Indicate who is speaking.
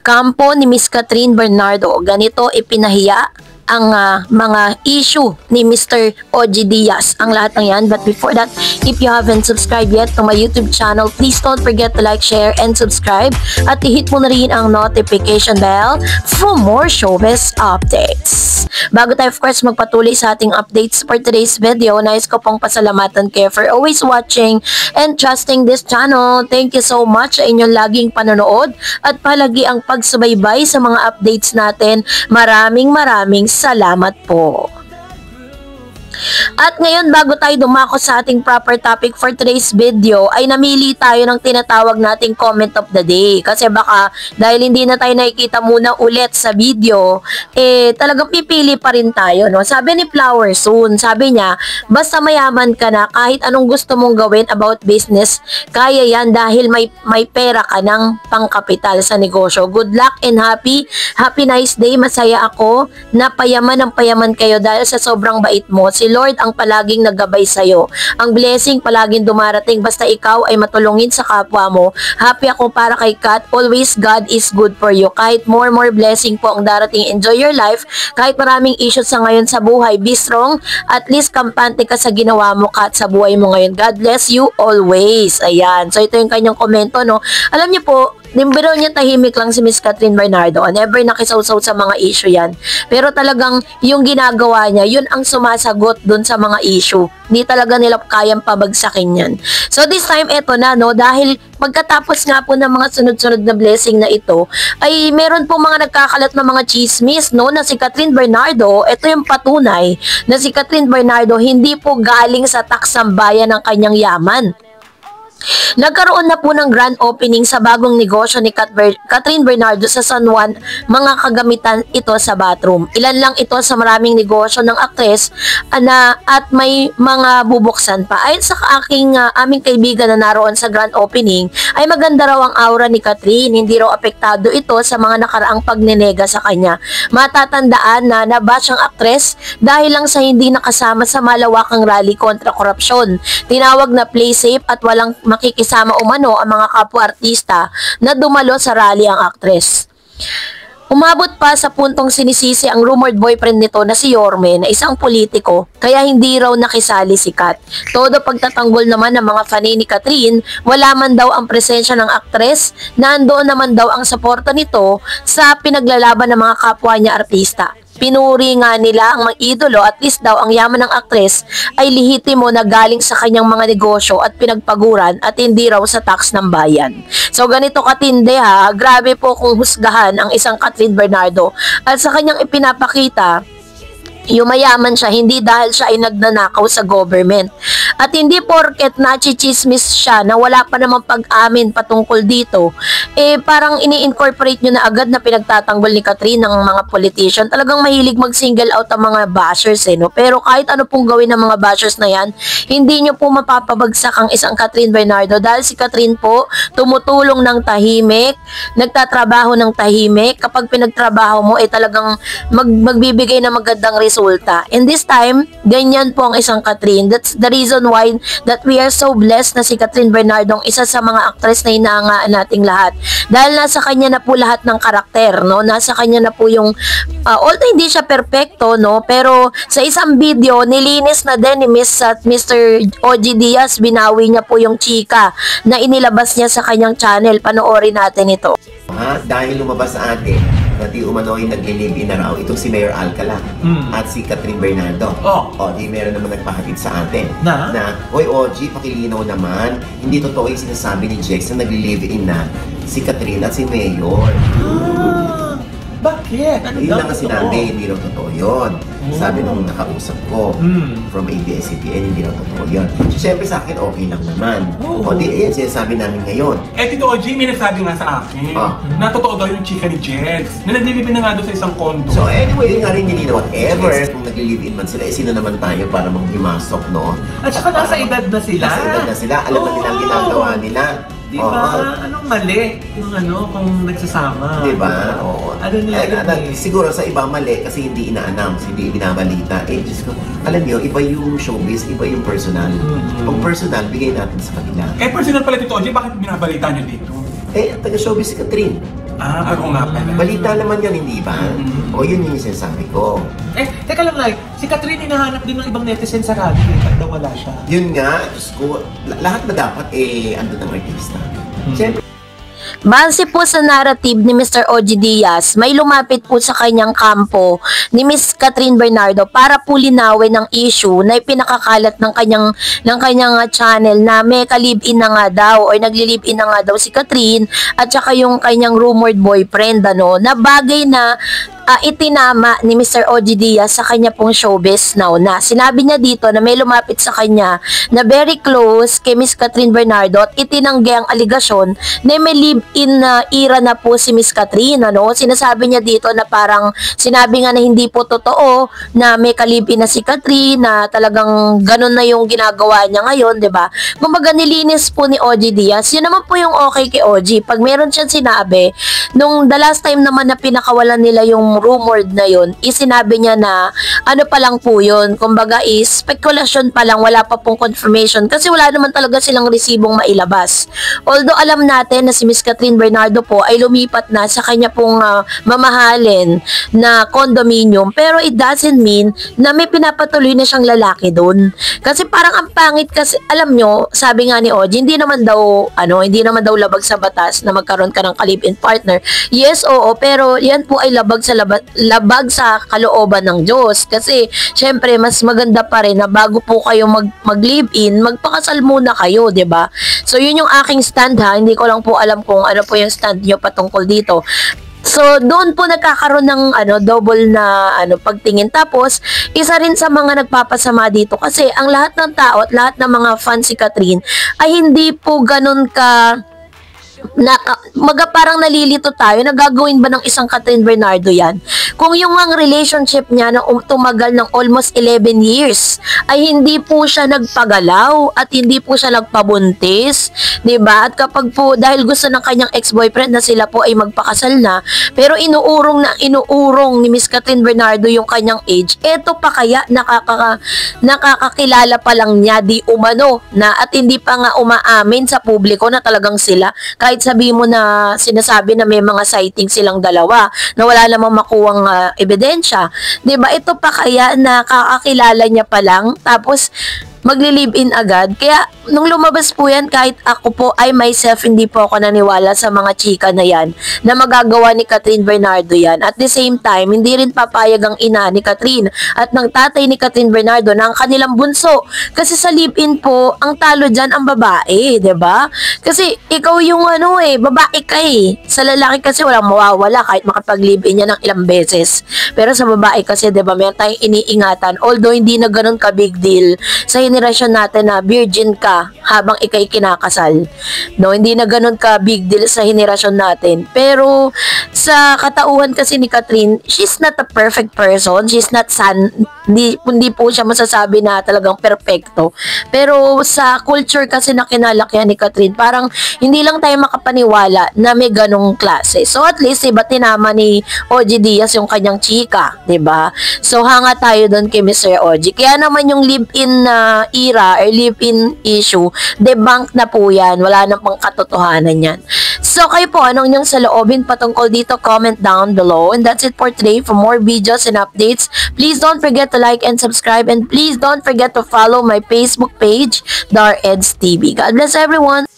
Speaker 1: Kampo ni Miss Catherine Bernardo, ganito ipinahiya ang mga issue ni Mr. OG Diaz. Ang lahat ng yan. But before that, if you haven't subscribed yet to my YouTube channel, please don't forget to like, share, and subscribe. At i-hit mo na rin ang notification bell for more showbiz updates. Bago tayo of course magpatuloy sa ating updates for today's video, nais ko pong pasalamatan kayo for always watching and trusting this channel. Thank you so much sa inyong laging panonood at palagi ang pagsubaybay sa mga updates natin. Maraming salamat po. At ngayon, bago tayo dumako sa ating proper topic for today's video, ay namili tayo ng tinatawag nating comment of the day. Kasi baka dahil hindi na tayo nakikita muna ulit sa video, talagang pipili pa rin tayo, no? Sabi ni Flower Soon, sabi niya, basta mayaman ka na, kahit anong gusto mong gawin about business, kaya yan dahil may pera ka ng pangkapital sa negosyo. Good luck and happy nice day. Masaya ako na payaman ng payaman kayo dahil sa sobrang bait mo. Si Lord ang palaging naggabay sa'yo. Ang blessing palaging dumarating basta ikaw ay matulungin sa kapwa mo. Happy ako para kay Kat. Always God is good for you. Kahit more blessing po ang darating. Enjoy your life. Kahit maraming issues sa ngayon sa buhay, be strong. At least kampante ka sa ginawa mo, Kat, sa buhay mo ngayon. God bless you always. Ayan. So ito yung kanyang komento, no? Alam niyo po, nimbiro niya tahimik lang si Miss Catherine Bernardo. Never nakisawsaw sa mga issue yan. Pero talagang yung ginagawa niya, yun ang sumasagot dun sa mga issue. Hindi talaga nila kayang pabagsakin yan. So this time, eto na, no, dahil pagkatapos nga po ng mga sunod-sunod na blessing na ito, ay meron po mga nagkakalat na mga chismis, no, na si Catherine Bernardo, ito yung patunay, na si Catherine Bernardo hindi po galing sa taksambayan ng kanyang yaman. Nagkaroon na po ng grand opening sa bagong negosyo ni Catherine Bernardo sa San Juan, mga kagamitan ito sa bathroom. Ilan lang ito sa maraming negosyo ng aktres at may mga bubuksan pa. Ayon sa aming kaibigan na naroon sa grand opening, ay maganda raw ang aura ni Catherine. Hindi raw apektado ito sa mga nakaraang pagnenega sa kanya. Matatandaan na nabash ang aktres dahil lang sa hindi nakasama sa malawakang rally kontra korupsyon. Tinawag na play safe at walang makikisama umano ang mga kapwa-artista na dumalo sa rally ang aktres. Umabot pa sa puntong sinisisi ang rumored boyfriend nito na si Yorme na isang politiko kaya hindi raw nakisali si Kat. Todo pagtatanggol naman ng mga fanay ni Catherine, wala man daw ang presensya ng aktres, nandoon naman daw ang suporta nito sa pinaglalaban ng mga kapwa niya artista. Pinuri nga nila ang mga idolo, at least daw ang yaman ng aktres ay lihitimo na galing sa kanyang mga negosyo at pinagpaguran at hindi raw sa tax ng bayan. So ganito katindi ha, grabe po kung husgahan ang isang Catherine Bernardo at sa kanyang ipinapakita, yumayaman siya hindi dahil siya ay nagnanakaw sa government. At hindi porket nachichismis siya na wala pa namang pag-amin patungkol dito, parang ini-incorporate nyo na agad na pinagtatanggol ni Catherine ng mga politician. Talagang mahilig mag-single out ang mga bashers, no? Pero kahit ano pong gawin ng mga bashers na yan, hindi nyo po mapapabagsak ang isang Catherine Bernardo dahil si Catherine po tumutulong ng tahimik, nagtatrabaho ng tahimik. Kapag pinagtrabaho mo, talagang magbibigay ng magandang resulta. And this time, ganyan po ang isang Catherine. That's the reason why that we are so blessed na si Catherine Bernardo ang isa sa mga actress na inaangaan nating lahat. Dahil nasa kanya na po lahat ng karakter, no? Nasa kanya na po yung although hindi siya perfecto, no? Pero sa isang video, nilinis na din ni Mr. OG Diaz, binawi niya po yung chika na inilabas niya sa kanyang channel. Panoorin natin ito.
Speaker 2: Dahil lumabas sa atin, pati umano'y nag-live-in na raw itong si Mayor Alcala at si Catherine Bernardo. Di meron naman nagpahatid sa atin na oy OG, pakilinaw naman, hindi totoo yung sinasabi ni Jex na nag-live-in na si Catherine at si Mayor.
Speaker 3: Bakit?
Speaker 2: Yun lang kasi sinabi, hindi raw totoo yun. Sabi nung nakausap ko from ABS-CBN, hindi raw totoo yun. So, syempre sa akin, okay lang naman. Di, yan, sinasabi namin ngayon.
Speaker 3: Tito OG, may nagsabi nga sa akin na totoo daw yung chika ni Jex, na naglilibin na nga doon sa isang condo.
Speaker 2: So anyway, yun nga rin hindi na whatever. Kung naglilibin man sila, sino naman tayo para manghimasok, no?
Speaker 3: At saka nasa edad na sila.
Speaker 2: Nasa edad na sila. Alam na nila ang ginagawa nila.
Speaker 3: Diba? Anong mali? Yung kung nagsasama.
Speaker 2: Diba? Oo.
Speaker 3: Ano nila?
Speaker 2: Siguro sa iba mali kasi hindi ina-announce, hindi binabalita. Diyos ko, alam niyo, iba yung showbiz, iba yung personal. Kung personal, bigay natin sa kanila.
Speaker 3: Personal pala Tito OG, bakit binabalita niyo dito?
Speaker 2: Taga-showbiz si Catherine.
Speaker 3: Ako nga pala.
Speaker 2: Balita naman yan, hindi ba? O yun yung sinasabi ko.
Speaker 4: Teka lang, Nay. Si Catherine hinahanap din ng ibang netizen sa radyo. Ba't daw wala siya?
Speaker 2: Yun nga, Diyos ko, lahat na dapat ando ng artista. Siyempre,
Speaker 1: Base po sa narrative ni Mr. OG Diaz, may lumapit po sa kanyang kampo ni Miss Catherine Bernardo para po linawin ang issue na ipinakakalat ng kanyang channel na may ka-live-in na nga daw or nagli-live-in na nga daw si Catherine at saka yung kanyang rumored boyfriend na bagay na itinama ni Mr. OG Diaz sa kanya pong showbiz now na. Sinabi niya dito na may lumapit sa kanya na very close kay Miss Catherine Bernardo at itinanggi ang aligasyon na may live-in na era na po si Miss Catherine. Sinasabi niya dito na parang sinabi nga na hindi po totoo na may ka-live-in na si Catherine, na talagang ganun na yung ginagawa niya ngayon, 'di ba? Kumbaga nilinis po ni OG Diaz. Yun naman po yung okay kay OG. Pag meron siyang sinabi, nung the last time naman na pinakawalan nila yung rumored na yun, isinabi niya na ano pa lang po yun, kumbaga is speculation pa lang, wala pa pong confirmation kasi wala naman talaga silang resibong mailabas. Although alam natin na si Miss Catherine Bernardo po ay lumipat na sa kanya pong mamahalin na condominium, pero it doesn't mean na may pinapatuloy na siyang lalaki doon. Kasi parang ang pangit kasi, alam nyo, sabi nga ni OG, hindi naman daw labag sa batas na magkaroon ka ng ka-live-in partner. Yes, oo, pero yan po ay labag sa kalooban ng Diyos. Kasi, syempre, mas maganda pa rin na bago po kayo mag-live-in, magpakasal muna kayo, 'di ba? So, yun yung aking stand ha. Hindi ko lang po alam kung ano po yung stand nyo patungkol dito. So, doon po nagkakaroon ng double na pagtingin. Tapos, isa rin sa mga nagpapasama dito kasi ang lahat ng tao at lahat ng mga fans si Catherine ay hindi po ganun ka parang nalilito tayo na gagawin ba ng isang Catherine Bernardo yan? Kung yung ang relationship niya na tumagal ng almost 11 years ay hindi po siya nagpagalaw at hindi po siya nagpabuntis, 'di ba? At kapag po dahil gusto ng kanyang ex-boyfriend na sila po ay magpakasal na, pero inuurong ni Miss Catherine Bernardo yung kanyang age, eto pa kaya nakakakilala pa lang niya di umano na at hindi pa nga umaamin sa publiko na talagang sila, kahit sabi mo na sinasabi na may mga sighting silang dalawa na wala namang makuwang ebidensya. 'Di ba? Ito pa kaya nakakakilala niya pa lang tapos magli-live-in agad. Kaya, nung lumabas po yan, kahit ako po ay myself, hindi po ako naniwala sa mga chika na yan, na magagawa ni Catherine Bernardo yan. At the same time, hindi rin papayag ang ina ni Catherine at ng tatay ni Catherine Bernardo na ang kanilang bunso. Kasi sa live-in po, ang talo dyan ang babae, 'di ba? Kasi, ikaw yung babae ka eh. Sa lalaki kasi walang mawawala kahit makapag-live-in yan ng ilang beses. Pero sa babae kasi, 'di ba, meron tayong iniingatan. Although, hindi na ganun ka big deal sa generasyon natin na virgin ka habang ikay kinakasal. No, hindi na ganun ka big deal sa generasyon natin. Pero sa katauhan kasi ni Catherine, she's not a perfect person. She's not hindi po siya masasabi na talagang perfecto. Pero sa culture kasi na kinalakihan ni Catherine, parang hindi lang tayo makapaniwala na may ganong klase. So at least iba tinama ni OG Diaz yung kanyang chika, 'di ba? So hanga tayo doon kay Mr. OG. Kaya naman yung live-in na era or live-in issue, debunk na po yan. Wala na pang katotohanan yan. So kayo po, anong inyong saloobin patungkol dito? Comment down below. And that's it for today. For more videos and updates, please don't forget to like and subscribe. And please don't forget to follow my Facebook page, Dar Eds TV. God bless everyone!